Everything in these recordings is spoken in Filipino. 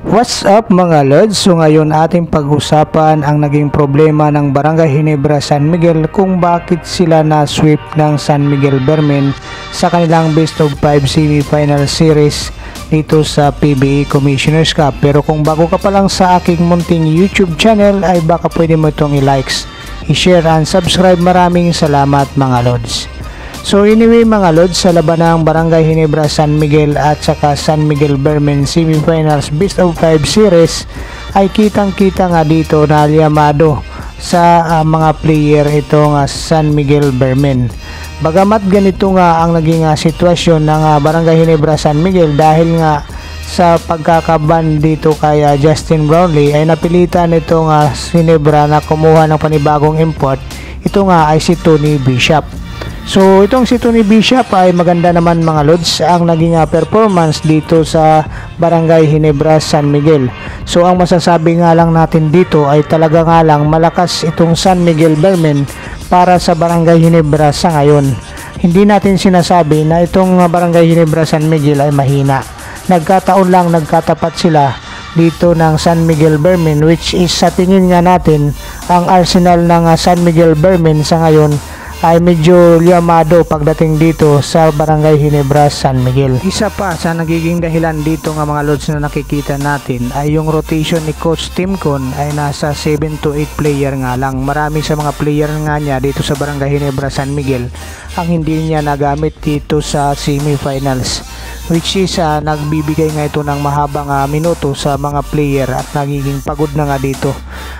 What's up mga Lods? So ngayon ating pag-usapan ang naging problema ng Barangay Ginebra San Miguel kung bakit sila na-sweep ng San Miguel Vermin sa kanilang best of 5 semi-final series dito sa PBA Commissioner's Cup. Pero kung bago ka pa lang sa aking munting YouTube channel ay baka pwede mo itong i-likes, i-share and subscribe. Maraming salamat mga Lods. So anyway mga Lods, sa laban ng Barangay Ginebra San Miguel at saka San Miguel Vermin semifinals best of 5 series ay kitang-kita nga dito na liyamado sa mga player itong San Miguel Vermin. Bagamat ganito nga ang naging sitwasyon ng Barangay Ginebra San Miguel dahil nga sa pagkakaban dito kay Justin Brownlee ay napilitan itong Ginebra na kumuha ng panibagong import. Ito nga ay si Tony Bishop. So itong si Tony Bishop ay maganda naman mga Lods ang naging performance dito sa Barangay Ginebra San Miguel. So ang masasabi nga lang natin dito ay talaga nga lang malakas itong San Miguel Vermin para sa Barangay Ginebra sa ngayon. Hindi natin sinasabi na itong Barangay Ginebra San Miguel ay mahina. Nagkataon lang nagkatapat sila dito ng San Miguel Vermin, which is sa tingin nga natin ang arsenal ng San Miguel Vermin sa ngayon ay medyo liyamado pagdating dito sa Barangay Ginebra San Miguel. Isa pa sa nagiging dahilan dito nga mga Lods na nakikita natin ay yung rotation ni Coach Tim Con ay nasa 7 to 8 player nga lang. Marami sa mga player nga niya dito sa Barangay Ginebra San Miguel ang hindi niya nagamit dito sa semifinals, which is nagbibigay nga ito ng mahabang minuto sa mga player at nagiging pagod na nga dito.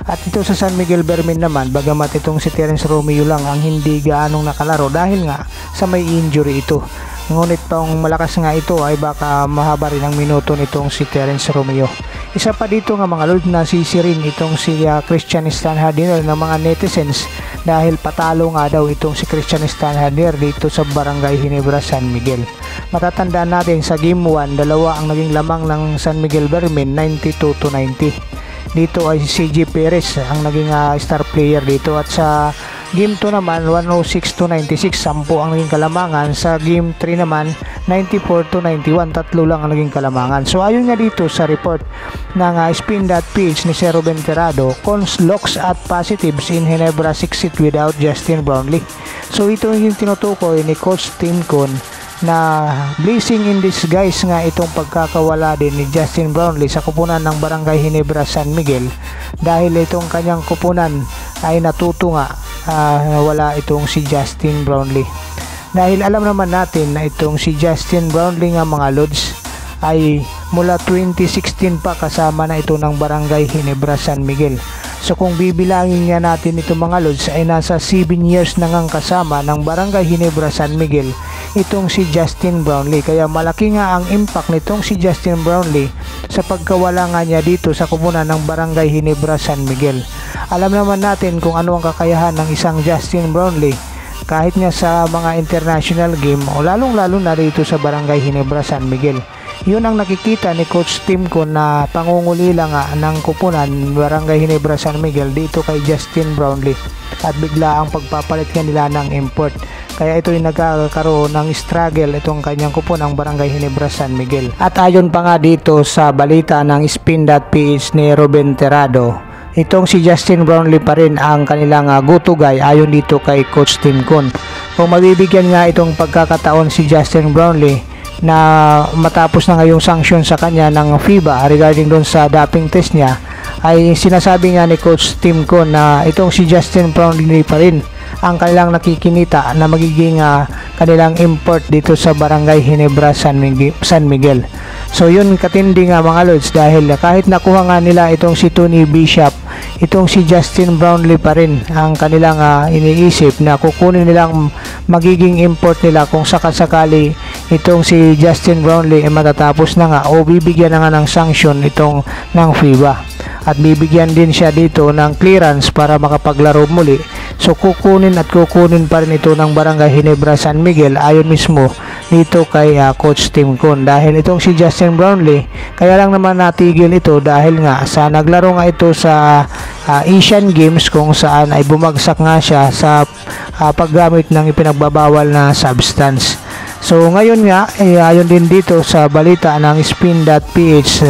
At ito sa San Miguel Vermin naman, bagamat itong si Terence Romeo lang ang hindi gaanong nakalaro dahil nga sa may injury ito. Ngunit pang malakas nga ito ay baka mahaba rin ang minuto nitong si Terence Romeo. Isa pa dito nga mga Lord na sisirin itong si Christian Stanhardier ng mga netizens dahil patalo nga daw itong si Christian Stanhardier dito sa Barangay Ginebra San Miguel. Matatandaan natin sa game 1, dalawa ang naging lamang ng San Miguel Vermin, 92 to 90. Dito ay si CJ Perez ang naging star player dito, at sa game 2 naman 106 to 96, 10 ang naging kalamangan. Sa game 3 naman 94 to 91, tatlo lang ang naging kalamangan. So ayon nga dito sa report ng spin.ph ni Sir Ruben Tirado, cons, locks at positives in Ginebra 6 seat without Justin Brownlee. So ito yung tinutukoy ni Coach Tim Con na blessing in disguise nga itong pagkakawala din ni Justin Brownlee sa kupunan ng Barangay Ginebra San Miguel, dahil itong kanyang kupunan ay natuto nga wala itong si Justin Brownlee. Dahil alam naman natin na itong si Justin Brownlee nga mga Lods ay mula 2016 pa kasama na ito ng Barangay Ginebra San Miguel. So kung bibilangin nga natin ito mga Lods ay nasa 7 years na ngang kasama ng Barangay Ginebra San Miguel itong si Justin Brownlee. Kaya malaki nga ang impact nitong si Justin Brownlee sa pagkawala nga niya dito sa kupunan ng Barangay Ginebra San Miguel. Alam naman natin kung ano ang kakayahan ng isang Justin Brownlee kahit nga sa mga international game o lalong-lalo na dito sa Barangay Ginebra San Miguel. Yun ang nakikita ni Coach Tim Con na pangungulila nga ng kupunan Barangay Ginebra San Miguel dito kay Justin Brownlee, at bigla ang pagpapalit nga nila ng import. Kaya ito yung nagkakaroon ng struggle itong kanyang kupunang Barangay Ginebra San Miguel. At ayon pa nga dito sa balita ng spin.ph ni Ruben Tirado, itong si Justin Brownlee pa rin ang kanilang go-to guy ayon dito kay Coach Tim Con. Kung mabibigyan nga itong pagkakataon si Justin Brownlee na matapos na ngayong sanction sa kanya ng FIBA regarding doon sa doping test niya, ay sinasabi nga ni Coach Tim Con na itong si Justin Brownlee pa rin ang kanilang nakikinita na magiging kanilang import dito sa Barangay Ginebra San Miguel. So yun katindi nga mga Lods, dahil kahit nakuha nga nila itong si Tony Bishop, itong si Justin Brownlee pa rin ang kanilang iniisip na kukunin nilang magiging import nila kung sakasakali itong si Justin Brownlee ay matatapos na nga o bibigyan na nga ng sanction itong ng FIBA, at bibigyan din siya dito ng clearance para makapaglaro muli. So kukunin pa rin ito ng Barangay Ginebra San Miguel ayon mismo dito kay Coach Tim Con, dahil itong si Justin Brownlee kaya lang naman natigil ito dahil nga sa naglaro nga ito sa Asian Games kung saan ay bumagsak nga siya sa paggamit ng ipinagbabawal na substance. So ngayon nga ayon din dito sa balita ng spin.ph,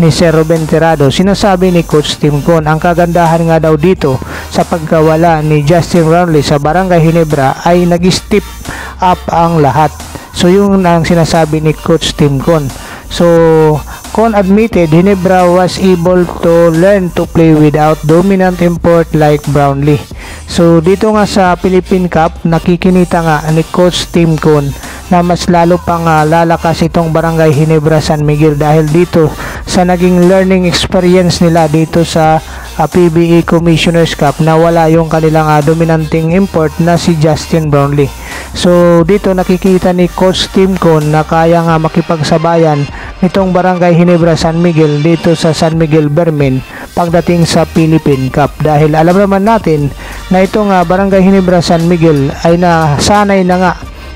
ni Sir Ruben Tirado. Sinasabi ni Coach Tim Con, ang kagandahan nga daw dito sa pagkawala ni Justin Brownlee sa Barangay Ginebra ay nag-step up ang lahat. So yun ang sinasabi ni Coach Tim Con. So Con admitted Ginebra was able to learn to play without dominant import like Brownlee. So dito nga sa Philippine Cup, nakikinita nga ni Coach Tim Con na mas lalo pang lalakas itong Barangay Ginebra San Miguel dahil dito sa naging learning experience nila dito sa PBA Commissioner's Cup na wala yung kanilang dominanting import na si Justin Brownlee. So dito nakikita ni Coach Tim Con na kaya nga makipagsabayan nitong Barangay Ginebra San Miguel dito sa San Miguel Bermin pagdating sa Philippine Cup, dahil alam naman natin na itong Barangay Ginebra San Miguel ay nasanay na nga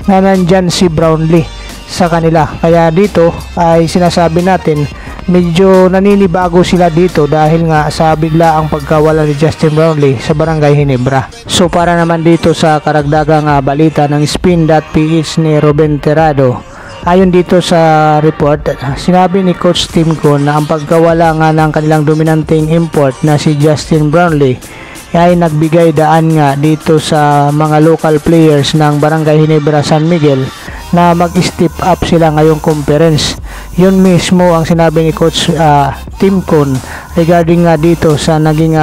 na nandyan si Brownlee sa kanila. Kaya dito ay sinasabi natin medyo naninibago sila dito dahil nga sa biglaang pagkawala ni Justin Brownlee sa Barangay Ginebra. So para naman dito sa karagdagang balita ng Spin.ph ni Ruben Tirado, ayon dito sa report, sinabi ni Coach Tim Con na ang pagkawala nga ng kanilang dominanting import na si Justin Brownlee ay nagbigay daan nga dito sa mga local players ng Barangay Ginebra San Miguel na mag-step up sila ngayong conference. Yun mismo ang sinabi ni Coach Tim Con regarding nga dito sa naging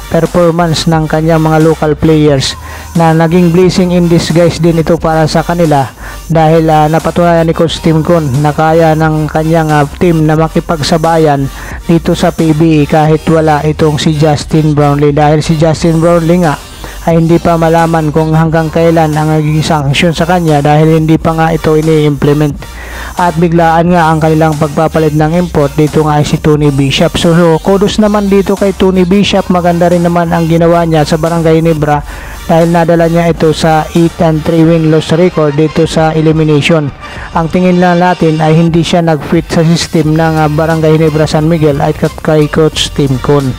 performance ng kanyang mga local players, na naging blessing in disguise din ito para sa kanila dahil napatunayan ni Coach Tim Con na kaya ng kanyang team na makipagsabayan dito sa PBA kahit wala itong si Justin Brownlee, dahil si Justin Brownlee nga ay hindi pa malaman kung hanggang kailan ang naging sanction sa kanya dahil hindi pa nga ito ini-implement, at biglaan nga ang kanilang pagpapalit ng import dito nga ay si Tony Bishop. So kudos naman dito kay Tony Bishop, maganda rin naman ang ginawa niya sa Barangay Ginebra dahil nadala niya ito sa 8-3 win-loss record dito sa elimination. Ang tingin lang natin ay hindi siya nag-fit sa system ng Barangay Ginebra San Miguel at kay Coach Tim Con.